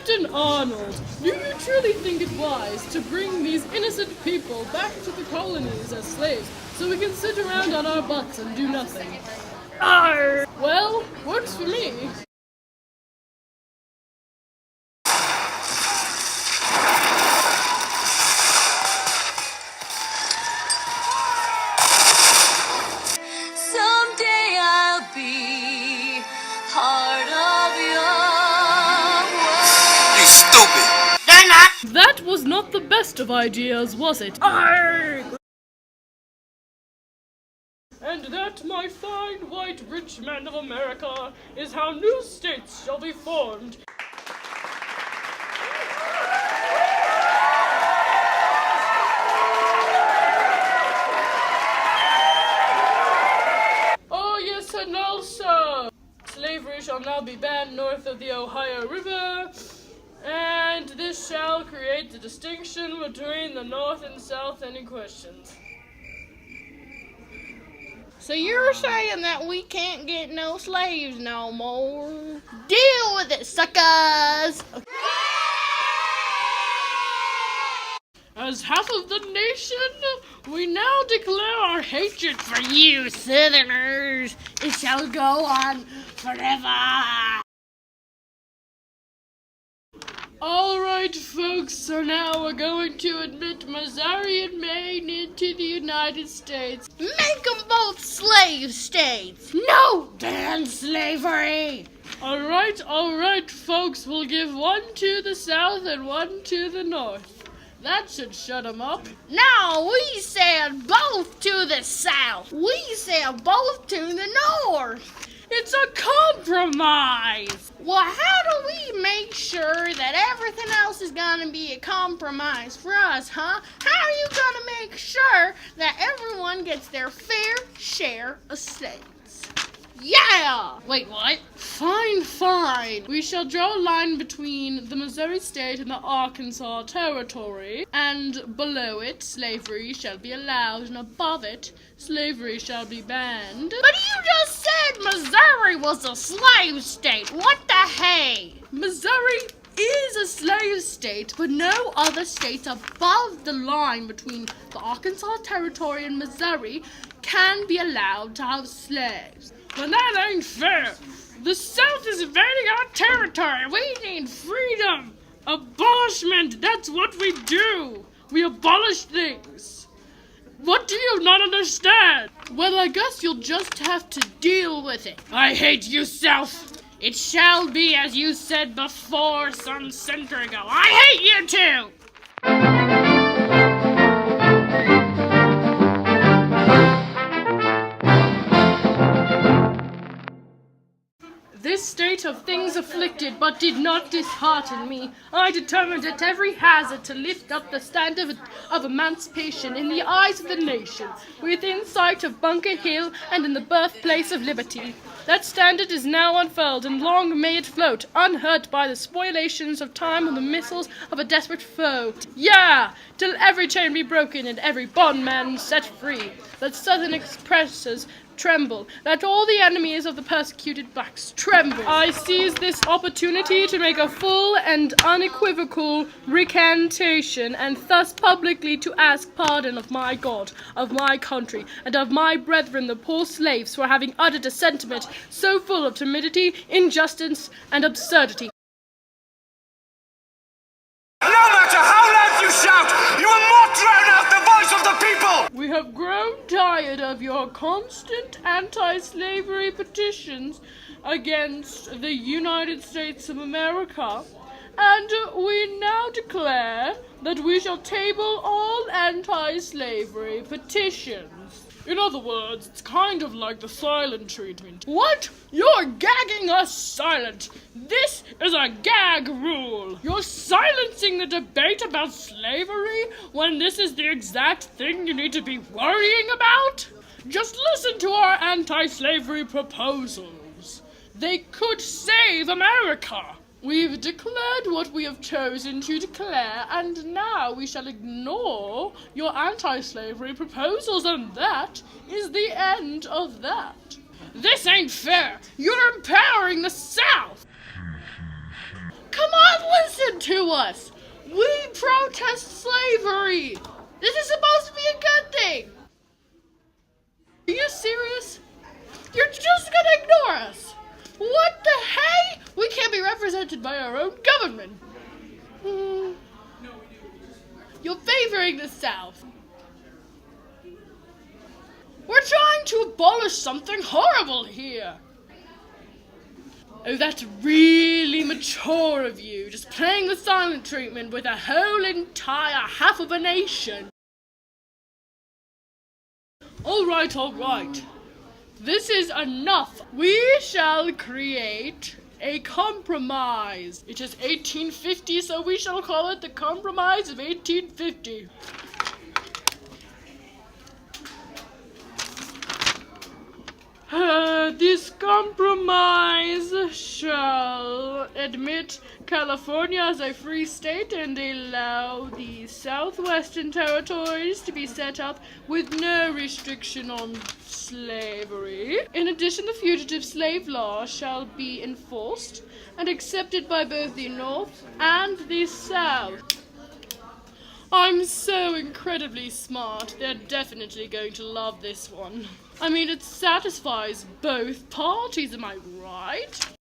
Captain Arnold, do you truly think it wise to bring these innocent people back to the colonies as slaves so we can sit around on our butts and do nothing? Arr! Well, works for me. Someday I'll be part of your world. You stupid! They're not! That was not the best of ideas, was it? Arr! And that, my fine white rich men of America, is how new states shall be formed. Oh yes, and also, slavery shall now be banned north of the Ohio River, and this shall create the distinction between the North and South. Any questions? So you're saying that we can't get no slaves no more? Deal with it, suckers! As half of the nation, we now declare our hatred for you, Southerners. It shall go on forever. Alright, folks, so now we're going to admit Missouri and Maine into the United States. Make them both slave states. No ban slavery. Alright, folks, we'll give one to the South and one to the North. That should shut them up. No, we said both to the South. We said both to the North. It's a compromise! Well, how do we make sure that everything else is gonna be a compromise for us, huh? How are you gonna make sure that everyone gets their fair share of states? Yeah! Wait, what? Fine. We shall draw a line between the Missouri state and the Arkansas territory, and below it, slavery shall be allowed, and above it, slavery shall be banned. But you just said Missouri was a slave state. What the hey? Missouri is a slave state, but no other states above the line between the Arkansas territory and Missouri can be allowed to have slaves. But that ain't fair. The South is invading our territory. We need freedom. Abolishment. That's what we do. We abolish things. What do you not understand? Well, I guess you'll just have to deal with it. I hate you, South. It shall be as you said before some century ago. I hate you too. This state of things afflicted but did not dishearten me. I determined at every hazard to lift up the standard of emancipation in the eyes of the nation, within sight of Bunker Hill and in the birthplace of liberty. That standard is now unfurled, and long may it float, unhurt by the spoliations of time or the missiles of a desperate foe. Yeah! Till every chain be broken and every bondman set free. Let Southern expressors tremble. Let all the enemies of the persecuted blacks tremble. I seize this opportunity to make a full and unequivocal recantation, and thus publicly to ask pardon of my God, of my country, and of my brethren the poor slaves for having uttered a sentiment so full of timidity, injustice, and absurdity. No matter how loud you shout, you will not drown out the voice of the people! We have grown tired of your constant anti-slavery petitions against the United States of America, and we now declare that we shall table all anti-slavery petitions. In other words, it's kind of like the silent treatment. What? You're gagging us silent. This is a gag rule. You're silencing the debate about slavery when this is the exact thing you need to be worrying about? Just listen to our anti-slavery proposals. They could save America. We've declared what we have chosen to declare, and now we shall ignore your anti-slavery proposals, and that is the end of that. This ain't fair. You're empowering the South. Come on, listen us. We protest slavery. This is supposed to be a good thing. Are you serious? You're just gonna ignore us. What the hey? We can't be represented by our own government. You're favoring the South. We're trying to abolish something horrible here. Oh, that's really mature of you, just playing the silent treatment with a whole entire half of a nation. All right. This is enough. We shall create a compromise. It is 1850, so we shall call it the Compromise of 1850. This compromise shall admit California as a free state and allow the southwestern territories to be set up with no restriction on slavery. In addition, the fugitive slave law shall be enforced and accepted by both the North and the South. I'm so incredibly smart. They're definitely going to love this one. I mean, it satisfies both parties, am I right?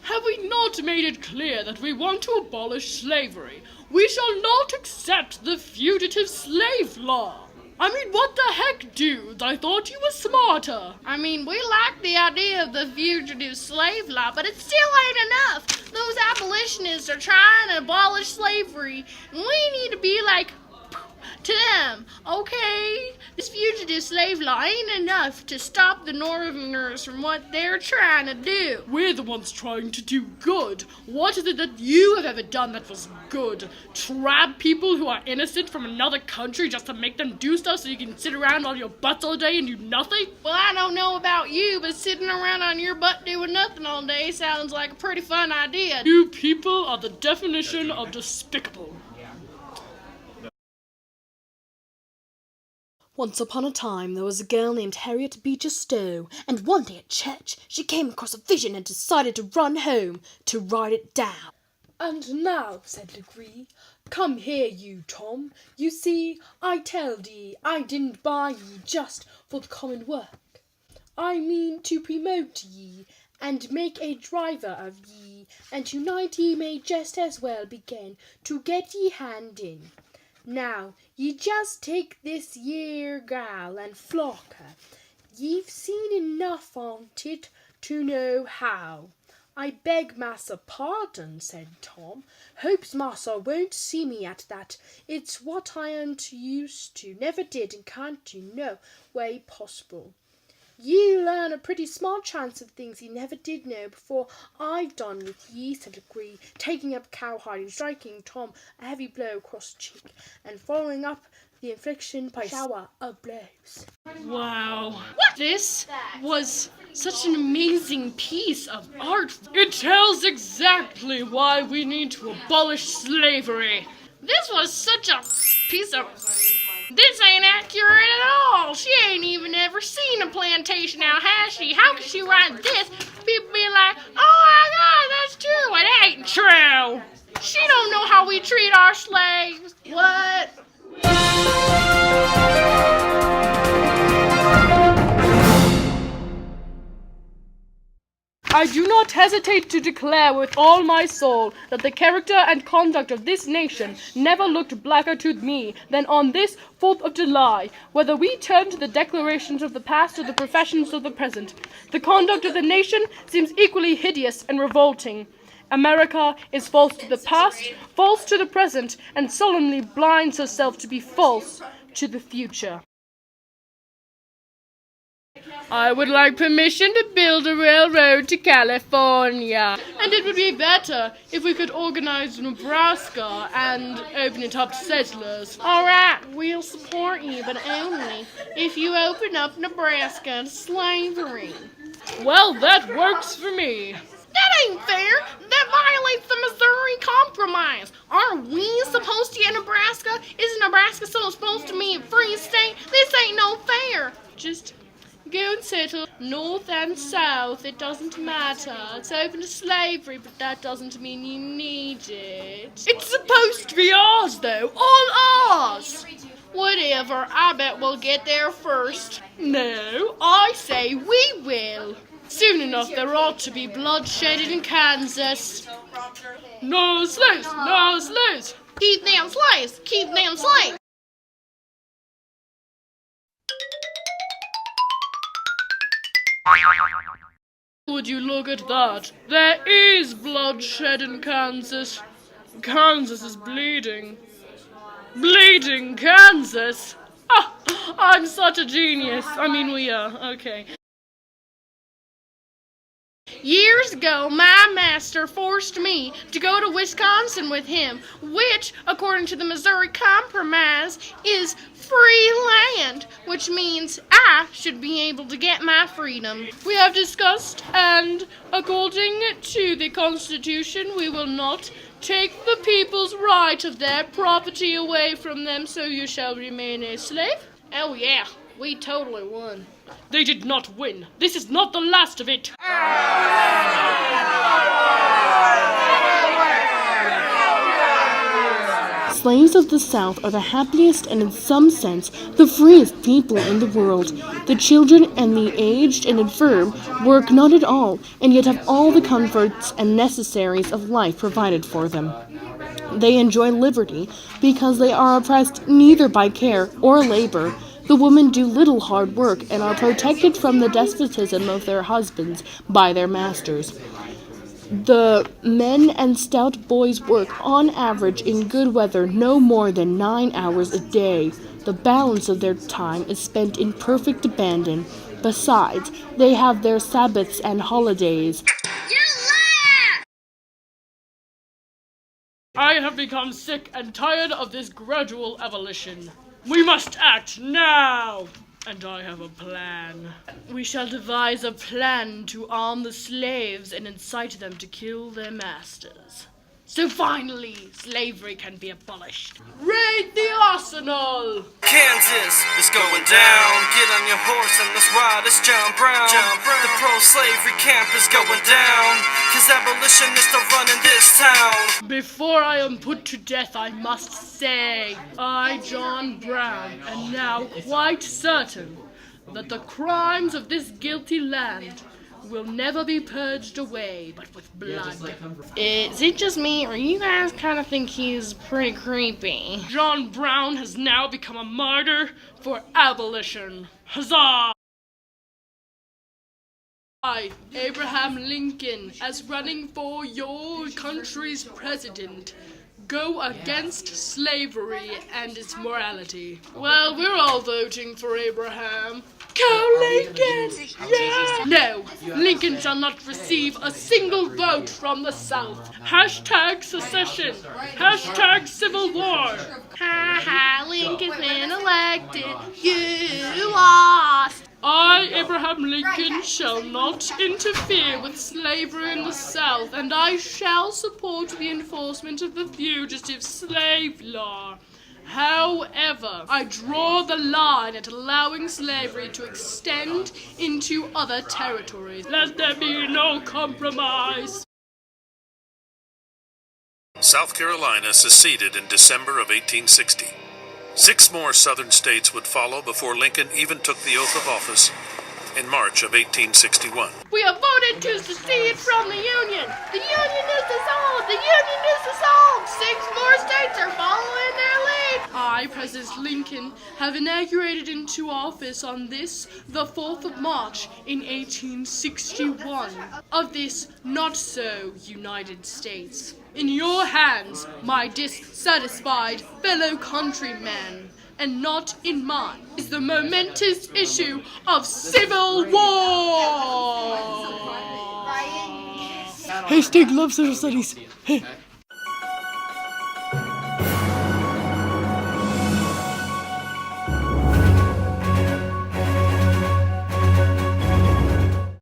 Have we not made it clear that we want to abolish slavery? We shall not accept the fugitive slave law. I mean, what the heck, dudes? I thought you were smarter. I mean, we like the idea of the fugitive slave law, but it still ain't enough. Those abolitionists are trying to abolish slavery, and we need to be like to them, okay? This fugitive slave law ain't enough to stop the Northerners from what they're trying to do. We're the ones trying to do good. What is it that you have ever done that was good? Trap people who are innocent from another country just to make them do stuff so you can sit around on your butts all day and do nothing? Well, I don't know about you, but sitting around on your butt doing nothing all day sounds like a pretty fun idea. You people are the definition of despicable. Once upon a time, there was a girl named Harriet Beecher Stowe, and one day at church, she came across a vision and decided to run home to write it down. "And now," said Legree, "come here, you Tom. You see, I tell thee, I didn't buy ye just for the common work. I mean to promote ye, and make a driver of ye, and tonight ye may just as well begin to get ye hand in. Now, ye just take this yere gal and flock her. Ye've seen enough on't it to know how." "I beg massa pardon," said Tom. "Hopes massa won't see me at that. It's what I ain't used to. Never did and can't do no way possible. Ye learn a pretty smart chance of things ye never did know before I've done with ye," said Legree, taking up cowhide and striking Tom a heavy blow across the cheek, and following up the infliction by a shower of blows. Wow. This was such an amazing piece of art. It tells exactly why we need to abolish slavery. This was such a piece of... This ain't accurate at all. She ain't even ever seen a plantation now, has she? How can she write this? People be like, "Oh my God, that's true." It ain't true. She don't know how we treat our slaves. What? I do not hesitate to declare with all my soul that the character and conduct of this nation never looked blacker to me than on this 4th of July. Whether we turn to the declarations of the past or the professions of the present, the conduct of the nation seems equally hideous and revolting. America is false to the past, false to the present, and solemnly blinds herself to be false to the future. I would like permission to build a railroad to California. And it would be better if we could organize Nebraska and open it up to settlers. All right, we'll support you, but only if you open up Nebraska to slavery. Well, that works for me. That ain't fair. That violates the Missouri Compromise. Aren't we supposed to get Nebraska? Isn't Nebraska still supposed to be a free state? This ain't no fair. Just go and settle North and South, it doesn't matter. It's open to slavery, but that doesn't mean you need it. It's supposed to be ours, though. All ours! Whatever, I bet we'll get there first. No, I say we will. Soon enough, there ought to be bloodshed in Kansas. No slaves! No slaves! Keep them slaves! Keep them slaves! Would you look at that? There is bloodshed in Kansas. Kansas is bleeding. Bleeding Kansas? Ah, I'm such a genius. I mean, we are. Okay. Years ago, my master forced me to go to Wisconsin with him, which, according to the Missouri Compromise, is free land, which means I should be able to get my freedom. We have discussed, and according to the Constitution, we will not take the people's right of their property away from them, so you shall remain a slave. Oh yeah, we totally won. They did not win. This is not the last of it. Slaves of the South are the happiest and, in some sense, the freest people in the world. The children and the aged and infirm work not at all, and yet have all the comforts and necessaries of life provided for them. They enjoy liberty because they are oppressed neither by care or labor. The women do little hard work and are protected from the despotism of their husbands by their masters. The men and stout boys work, on average, in good weather, no more than 9 hours a day. The balance of their time is spent in perfect abandon. Besides, they have their Sabbaths and holidays. I have become sick and tired of this gradual abolition. We must act now! And I have a plan. We shall devise a plan to arm the slaves and incite them to kill their masters. So finally, slavery can be abolished. Raid the arsenal! Kansas is going down. Get on your horse and let's ride. It's John Brown. The pro-slavery camp is going down. 'Cause abolitionists are running this town. Before I am put to death, I must say, I, John Brown, am now quite certain that the crimes of this guilty land will never be purged away, but with blood. Is it just me, or you guys kind of think he's pretty creepy? John Brown has now become a martyr for abolition. Huzzah! I, Abraham Lincoln, as running for your country's president, go against slavery and its morality. Well, we're all voting for Abraham. Go Lincoln! Yeah! No, Lincoln shall not receive a single vote from the South. Hashtag secession. Hashtag civil war. Ha ha, Lincoln's been elected. You lost. I, Abraham Lincoln, shall not interfere with slavery in the South, and I shall support the enforcement of the fugitive slave law. However, I draw the line at allowing slavery to extend into other territories. Let there be no compromise. South Carolina seceded in December of 1860. 6 more southern states would follow before Lincoln even took the oath of office in March of 1861. We have voted to secede from the Union. The Union is dissolved. The Union is dissolved. 6 more states are following their lead. I, President Lincoln, have inaugurated into office on this, the 4th of March in 1861, of this not-so-United States. In your hands, my dissatisfied fellow countrymen, and not in mine, is the momentous issue of civil war. Hashtag love social studies.